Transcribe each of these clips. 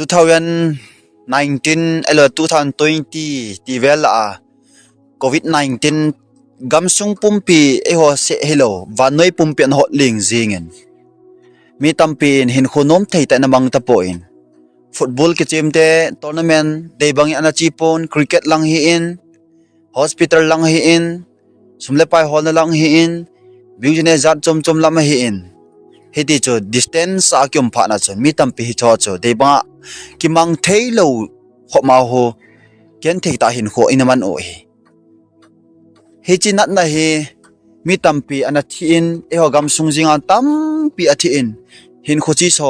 2019 2020 ti vel COVID-19 gamsung pumpi eho se hello vanoi pumpi an hotling zingen mi tampin hin khunom thei ta namang tapoin football ke chimte tournament dei bangi ana chipon cricket lang hi in hospital lang hi in sumle pai hol na lang hi in biujine zat chom chom lam hi in heti cho distance a kyum pha na chon mi tampi hi cho dei ba ki mang thei lo kho ma ho ken thei ta hin kho inaman o hi he chi nat na hi mi tampi ana thi in eho gam sung jinga tampi a thi in hin kho chi so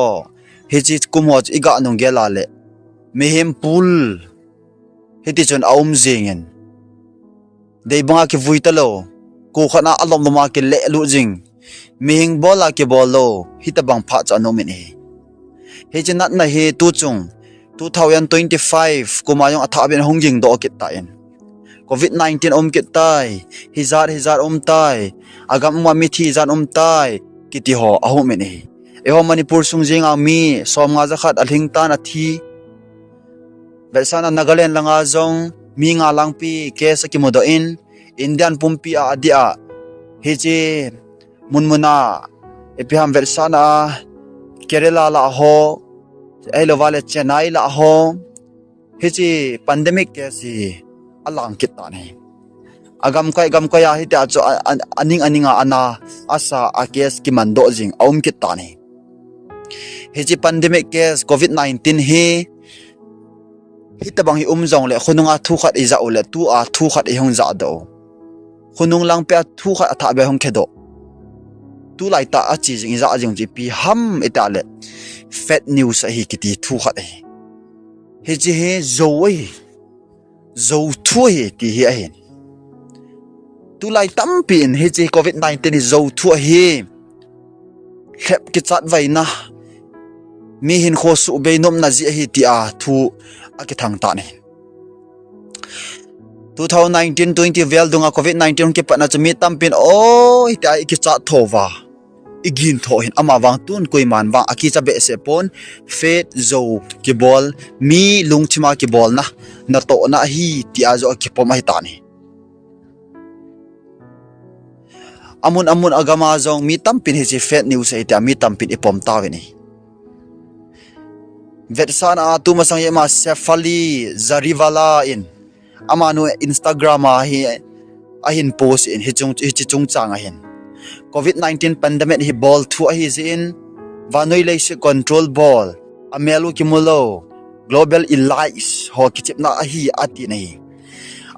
he chi kumho iga nong gela le mehem pul heti chon aum zingen dei banga ki vuitalo ko khana alom ma ke le lu jing mihing bola ke bolo hitabang pha cha no min he chi nat na hi tu chung 2025 kumayong athabin hongjing do kit ta in COVID-19 kit tai hizar tai agam ma mi thi zan tai kiti ho ahu min eho manipur sungjing a mi som nga zakhat alhing ta na thi bersana nagaland langa zong mi nga langpi kes ki modo in indian pumpi a adia heje munmuna epiham bersana kerala la ho elo vale chennai la ho heje pandemic kesi alang kita ni agam kai ya hita cho aninga ana asa akes ki mando jing aum kita ni heje pandemic kes COVID-19 he hitabang hi umjong le khununga thu khat iza ule tu a thu khat i hong za do khunung lang pe thu khat atha be hong khedo tu lai ta a chi jing za jing ji pi ham itale fake news a hi kiti thu khat he ji he zo thu hi ti hi a hin tu lai tam pin he ji COVID-19 hi zo thu hi khep ki chat vai na mi hin kho su be nom na ji hi ti a thu aki thang ta ni 2019-20 vel dunga COVID-19 ke patna chmi tampin oi ta ki cha thova igin tho hin ama wang tun koiman wang aki cha be se pon fet zo ki bol mi lungchima ki bol na to na hi ti a zo ki pom hi ta ni amun agama zong mi tampin hi fake news ai ta mi tampin ipom ta we ni Versana tu masang yema sefali zarivala in amanu Instagram ahin post in hichung chang ahin COVID-19 pandemic hi ball thu hi zin vanoi leise control ball amelu kimulo global elites ho kichip na hi ati nei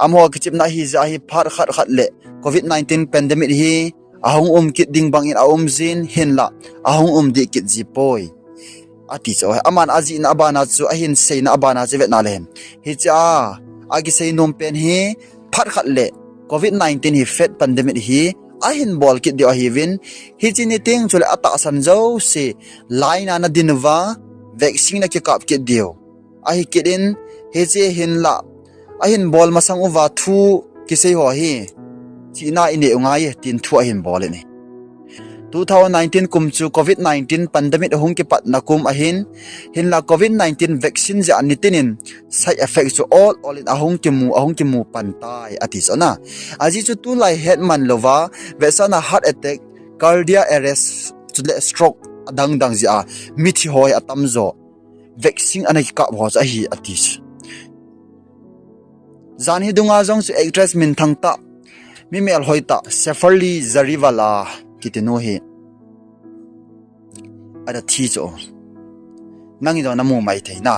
amho kichip na hi za hi phar khat le COVID-19 pandemic hi ahong kit ding bang in zin hinla ahong di kit jipoi ati so aman aji na abana chu ahin sei na abana che vet na len hi cha agi sei nom pen hi phat khat le COVID-19 hi fet pandemic hi ahin bol kit dio hi win hi chini ting chule ata san zo se line ana dinwa vaccine na kikap kit dio ahi kidin hi che hin la ahin bol masang uwa thu ki sei ho hi china ine unga ye tin thu ahin bol ni 2019 kumchu COVID-19 pandemic hong ki pat nakum ahin hinla COVID-19 vaccine ja anitinin side effects to all in ahong ki mu pantai atis ona aji chu tu lai headman lova vesana heart attack cardiac arrest chule stroke dang ji a mithi hoi atamzo vaccine anaki ka ho cha hi atis zan hi dunga jong chu actress min thangta mimel hoita sefarli zarivala kitino hi ada thi cho nangi do namu mai theina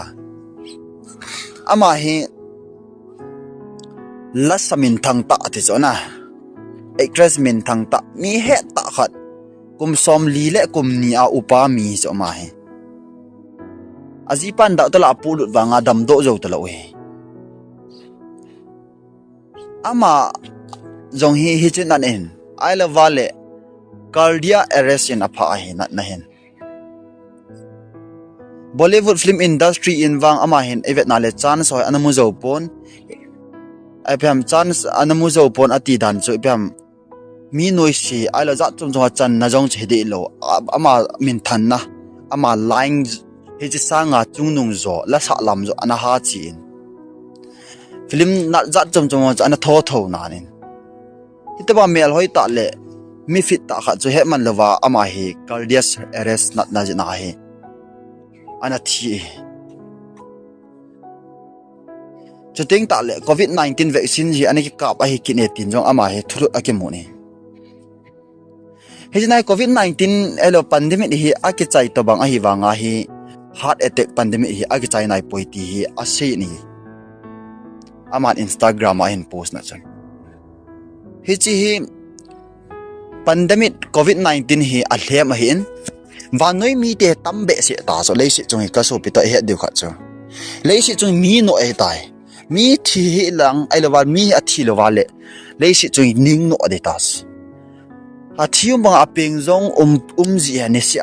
ama hi lasamin thang ta ati chona actress min thang ta mi he ta khat kum som li le kum ni a upa mi cho ma hi aji pan da to la pulut wa nga dam do zo to lo he ama jong hi chen nan en I love vale cardiac arrest in apha hi nat na hen Bollywood film industry in wang ama hin evet na le chance hoi anamu zo pon apam chance anamu zo pon ati dan chu apam mi noi si ai la za chum chan na jong che de lo ama min than na ama line hi chi sanga chung nung zo la sa lam zo ana ha chin film na zat chom chom ana tho tho na nin hitaba mel hoi ta le mi fit ta kha chu he man lova ama hi cardiac arrest na jina hi ana thi chuting ta le covid 19 vaccine hi ani ki kap a hi kine tin jong ama hi thuru akemu ni hejinai covid 19 elo pandemic hi aki chai to bang a hi wanga hi heart attack pandemic hi aki chai nai poiti hi ase ni aman instagram a hin post na chan hichi hi pandemic covid 19 hi a lhem a hin vanoi mi te tambe se ta so le se chung ka so pi to he du kha chu le se chung mi no e tai mi thi hi lang ai lo wa mi a thi lo wa le le se chung ning no de tas a thium bang apeng zong ji ne si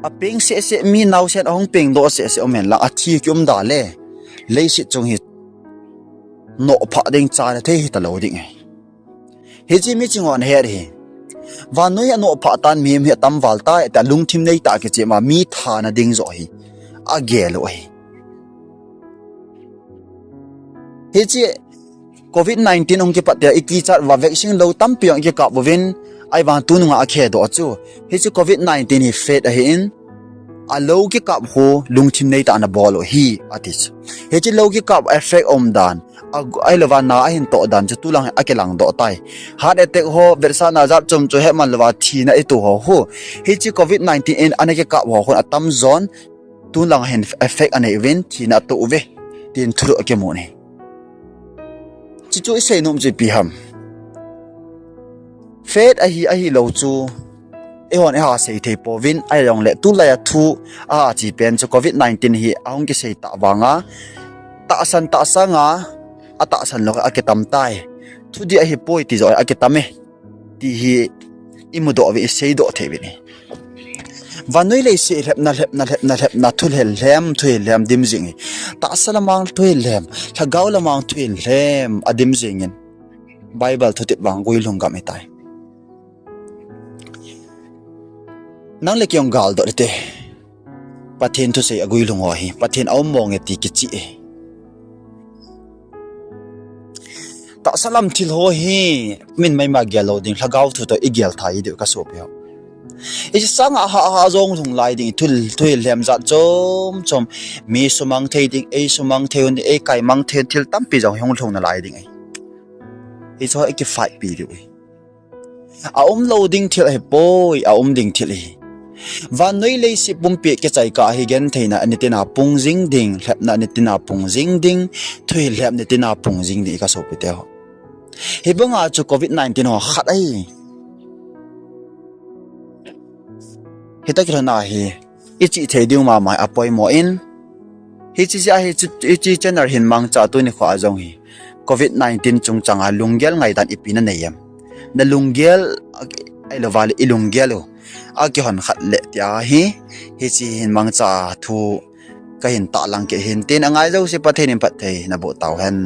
a peng se mi nau sen ong peng do se omen la a thi kyum da le le si chung hi no pha ding cha na the hi ta lo ding he ji mi chingon her hi vanoi no pha tan mi he tam wal ta ta lung thim nei ta ke che ma mi tha na ding zo hi a ge lo hi he ji covid 19 ong ki patya iki chat wa vaccine lo tam piang ki ka bovin ai wan tu nga khe do chu he ji covid 19 hi fet a hin a lo ki kap ho lung thim nei ta na bol hi atis he ji lo ki kap effect om dan ai lova na a hin to dan chu tulang akelang do tai heart attack ho versa na zap chom chu he man lova thi na i tu ho he ji covid 19 in anake kap ho khon atam zone tulang hen effect ane event thi na to ve tin thuru akemu ni chi chu sei nom ji pi ham fet a hi lo chu e hon e ha sei the povin ai long le tu la ya thu a chi pen chu covid 19 hi aung ki sei ta wanga ta sanga ata san lo aketam tai thu di a hi poi ti zo aketame ti hi imudo ve sei do the ni vanoi le se lep na thul lhem dim jing ta salamang thul lhem thagaw lamang thul lhem adim jing bible thutit bang goi lung gam tai nang le kyong gal do te pathin thu se agui lung ho hi pathin aw mong e ti ki chi ta salam thil ho hi min mai ma gyalo ding thagaw thu to igyal thai de ka so pyo is sang ha zong thung lai ding thul lem za chom mi sumang thei ding e sumang theun e kai mang the thil tam pi jong hong thong na lai ding ai i so e ki fight pi du a loading thil he boy a ding thil hi van noi le si pum pi ke chai ka hi gen theina anitina pung jing ding hlepna anitina pung jing ding thui lep nitina pung jing di ka so pi te ho he banga chu covid 19 ho khat ai hita kirana hi ichi theidiu ma mai apoi mo in hi chi chenar hin mang cha tu ni khwa jong hi covid 19 chung changa lunggel ngai dan ipina neyam na lunggel ai lawali ilunggelo a ki hon khat le tia hi chi hin mang cha thu ka hin ta lang ke hin tin angai zo se pathen in pathei na bo taw hen